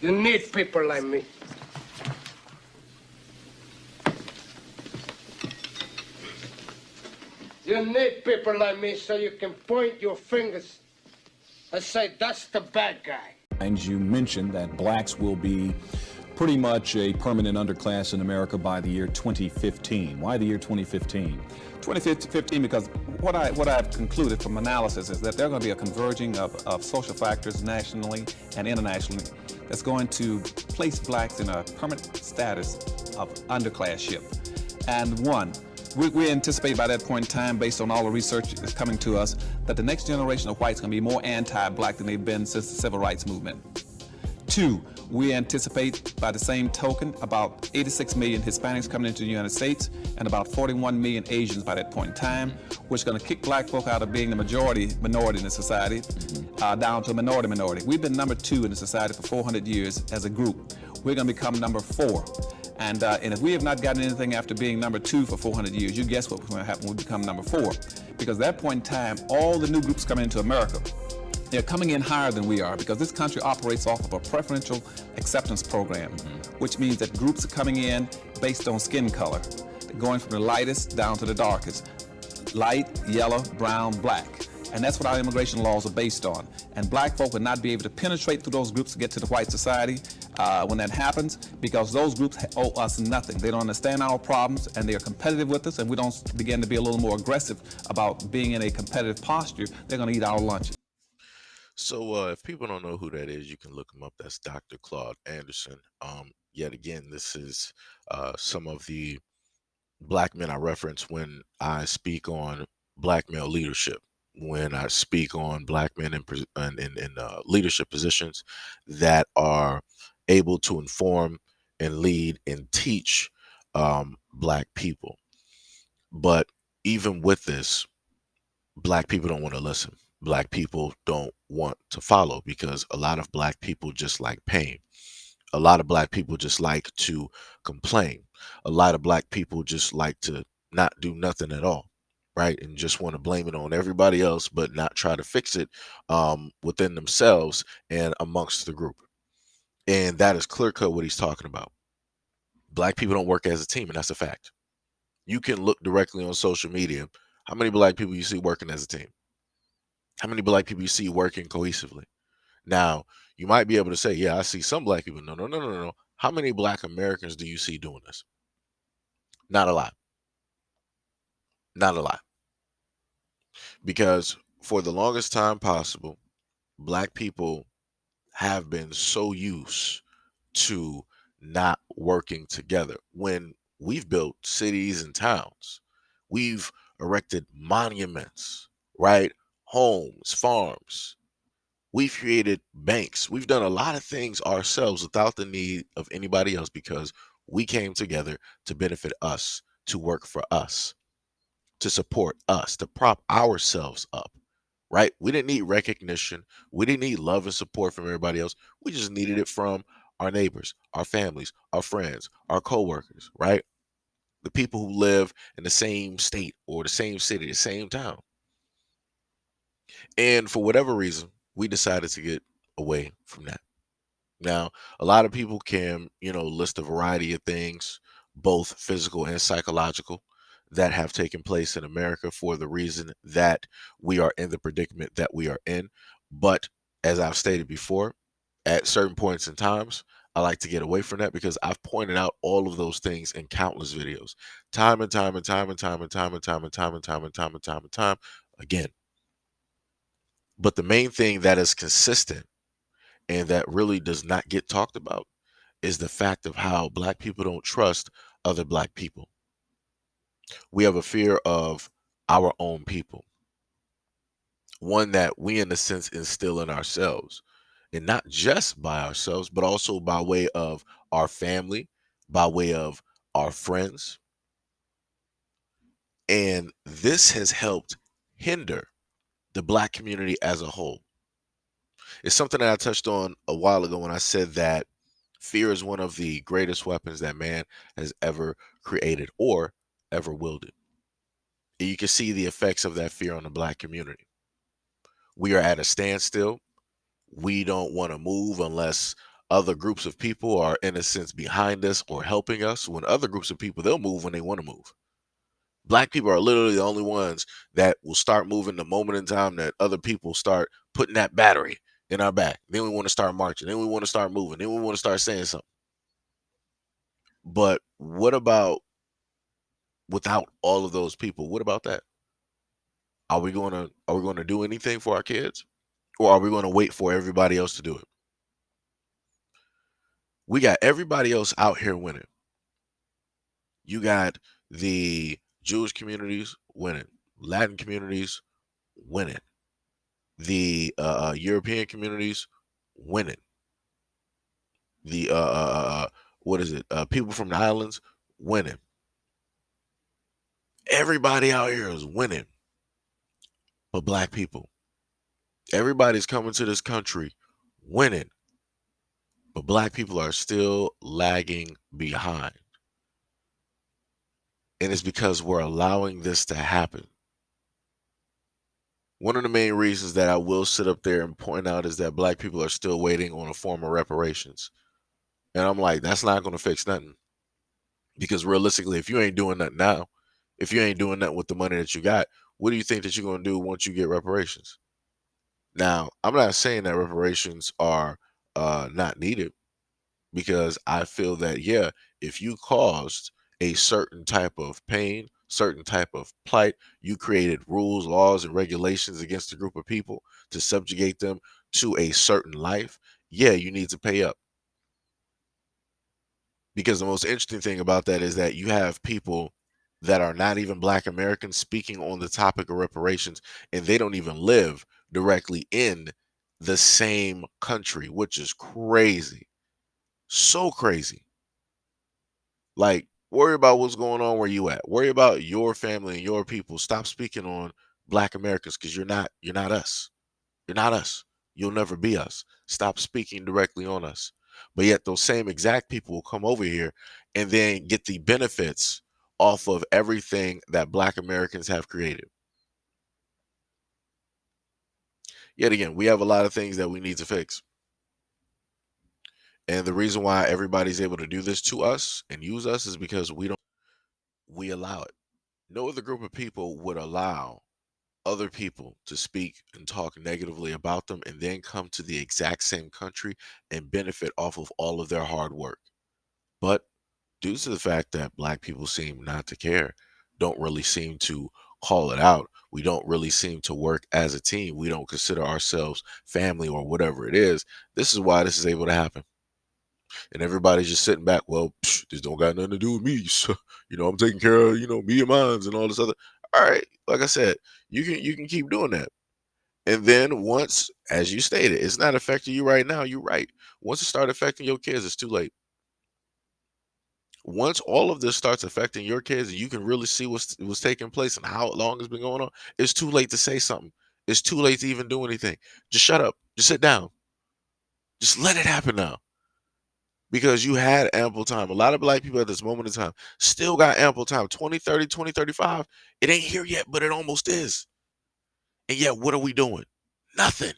You need people like me. You need people like me so you can point your fingers and say, that's the bad guy. And you mentioned that blacks will be pretty much a permanent underclass in America by the year 2015. Why the year 2015? 2015 because what I've concluded from analysis is that there are going to be a converging of social factors nationally and internationally that's going to place blacks in a permanent status of underclassship. And one, we anticipate by that point in time, based on all the research that's coming to us, that the next generation of whites are going to be more anti-black than they've been since the Civil Rights Movement. Two, we anticipate by the same token about 86 million Hispanics coming into the United States and about 41 million Asians by that point in time, which is going to kick black folk out of being the minority in the society down to a minority. We've been number 2 in the society for 400 years as a group. We're going to become number 4. And if we have not gotten anything after being number 2 for 400 years, you guess what's going to happen when we become number 4. Because at that point in time, all the new groups coming into America, they're coming in higher than we are because this country operates off of a preferential acceptance program, which means that groups are coming in based on skin color, going from the lightest down to the darkest, light, yellow, brown, black. And that's what our immigration laws are based on. And black folk will not be able to penetrate through those groups to get to the white society when that happens, because those groups owe us nothing. They don't understand our problems, and they are competitive with us, and we don't begin to be a little more aggressive about being in a competitive posture. They're going to eat our lunch. So, if people don't know who that is, you can look him up. That's Dr. Claude Anderson. Yet again, this is some of the black men I reference when I speak on black male leadership, when I speak on black men in leadership positions that are able to inform and lead and teach black people. But even with this, black people don't want to listen. Black people don't want to follow because a lot of black people just like pain. A lot of black people just like to complain. A lot of black people just like to not do nothing at all, right? And just want to blame it on everybody else, but not try to fix it within themselves and amongst the group. And that is clear cut what he's talking about. Black people don't work as a team, and that's a fact. You can look directly on social media. How many black people you see working as a team? How many black people you see working cohesively? Now, you might be able to say, yeah, I see some black people. No, no, no, no, no. How many black Americans do you see doing this? Not a lot. Not a lot. Because for the longest time possible, black people have been so used to not working together. When we've built cities and towns, we've erected monuments, right? Homes, farms. We've created banks. We've done a lot of things ourselves without the need of anybody else because we came together to benefit us, to work for us, to support us, to prop ourselves up, right? We didn't need recognition. We didn't need love and support from everybody else. We just needed it from our neighbors, our families, our friends, our coworkers, right? The people who live in the same state or the same city, the same town. And for whatever reason, we decided to get away from that. Now, a lot of people can, list a variety of things, both physical and psychological, that have taken place in America for the reason that we are in the predicament that we are in. But as I've stated before, at certain points in times, I like to get away from that because I've pointed out all of those things in countless videos, time and time and time and time and time and time and time and time and time and time and time again. But the main thing that is consistent and that really does not get talked about is the fact of how black people don't trust other black people. We have a fear of our own people, one that we, in a sense, instill in ourselves, and not just by ourselves, but also by way of our family, by way of our friends. And this has helped hinder the black community as a whole. It's something that I touched on a while ago when I said that fear is one of the greatest weapons that man has ever created or ever wielded. And you can see the effects of that fear on the black community. We are at a standstill. We don't want to move unless other groups of people are in a sense behind us or helping us, when other groups of people, they'll move when they want to move. Black people are literally the only ones that will start moving the moment in time that other people start putting that battery in our back. Then we want to start marching. Then we want to start moving. Then we want to start saying something. But what about without all of those people? What about that? Are we gonna do anything for our kids? Or are we gonna wait for everybody else to do it? We got everybody else out here winning. You got the Jewish communities winning, Latin communities winning, the European communities winning, the what is it? People from the islands winning. Everybody out here is winning, but black people. Everybody's coming to this country winning, but black people are still lagging behind. And it's because we're allowing this to happen. One of the main reasons that I will sit up there and point out is that black people are still waiting on a form of reparations. And I'm like, that's not going to fix nothing. Because realistically, if you ain't doing nothing now, if you ain't doing nothing with the money that you got, what do you think that you're going to do once you get reparations? Now, I'm not saying that reparations are not needed, because I feel that, yeah, if you caused a certain type of pain, certain type of plight, you created rules, laws, and regulations against a group of people to subjugate them to a certain life, yeah, you need to pay up. Because the most interesting thing about that is that you have people that are not even Black Americans speaking on the topic of reparations, and they don't even live directly in the same country, which is crazy. So crazy. Like, worry about what's going on where you at. Worry about your family and your people. Stop speaking on Black Americans, because you're not us. You're not us. You'll never be us. Stop speaking directly on us. But yet those same exact people will come over here and then get the benefits off of everything that Black Americans have created. Yet again, we have a lot of things that we need to fix. And the reason why everybody's able to do this to us and use us is because we allow it. No other group of people would allow other people to speak and talk negatively about them and then come to the exact same country and benefit off of all of their hard work. But due to the fact that black people seem not to care, don't really seem to call it out, we don't really seem to work as a team, we don't consider ourselves family or whatever it is, this is why this is able to happen. And everybody's just sitting back, well, this don't got nothing to do with me. So, I'm taking care of, me and mines and all this other. All right, like I said, you can keep doing that. And then once, as you stated, it's not affecting you right now, you're right. Once it start affecting your kids, it's too late. Once all of this starts affecting your kids and you can really see what's taking place and how long it's been going on, it's too late to say something. It's too late to even do anything. Just shut up. Just sit down. Just let it happen now. Because you had ample time. A lot of black people at this moment in time still got ample time. 2030, 2035. It ain't here yet, but it almost is. And yet, what are we doing? Nothing.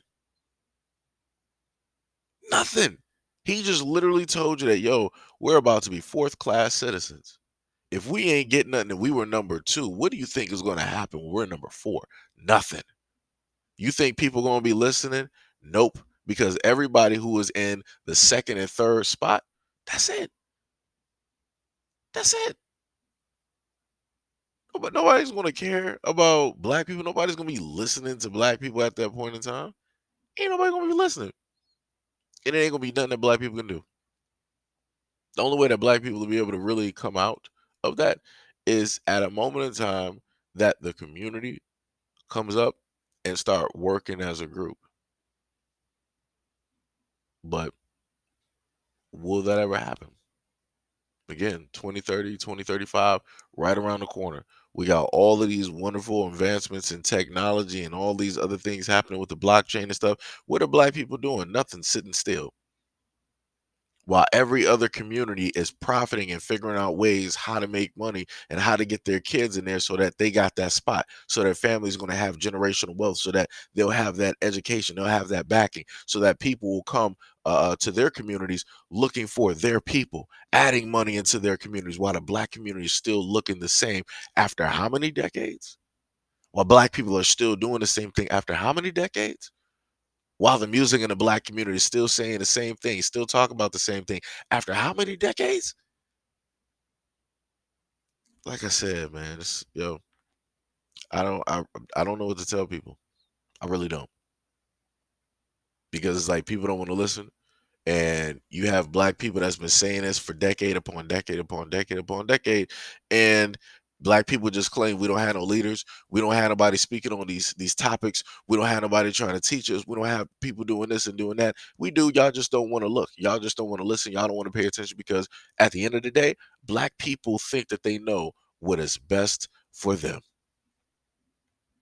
Nothing. He just literally told you that, yo, we're about to be fourth class citizens. If we ain't getting nothing and we were number two, what do you think is going to happen when we're number four? Nothing. You think people going to be listening? Nope. Because everybody who is in the second and third spot, that's it. That's it. But nobody's going to care about black people. Nobody's going to be listening to black people at that point in time. Ain't nobody going to be listening. And it ain't going to be nothing that black people can do. The only way that black people will be able to really come out of that is at a moment in time that the community comes up and start working as a group. But will that ever happen? Again, 2030, 2035, right around the corner. We got all of these wonderful advancements in technology and all these other things happening with the blockchain and stuff. What are black people doing? Nothing, sitting still. while every other community is profiting and figuring out ways how to make money and how to get their kids in there so that they got that spot, so their family's going to have generational wealth, so that they'll have that education, they'll have that backing, so that people will come to their communities looking for their people, adding money into their communities, while the black community is still looking the same after how many decades? While black people are still doing the same thing after how many decades? While the music in the black community is still saying the same thing, still talking about the same thing after how many decades? Like I said, man, yo, I don't I don't know what to tell people. I really don't. Because it's like people don't want to listen. And you have black people that's been saying this for decade upon decade upon decade upon decade. And black people just claim we don't have no leaders. We don't have nobody speaking on these topics. We don't have nobody trying to teach us. We don't have people doing this and doing that. We do. Y'all just don't want to look. Y'all just don't want to listen. Y'all don't want to pay attention because at the end of the day, black people think that they know what is best for them.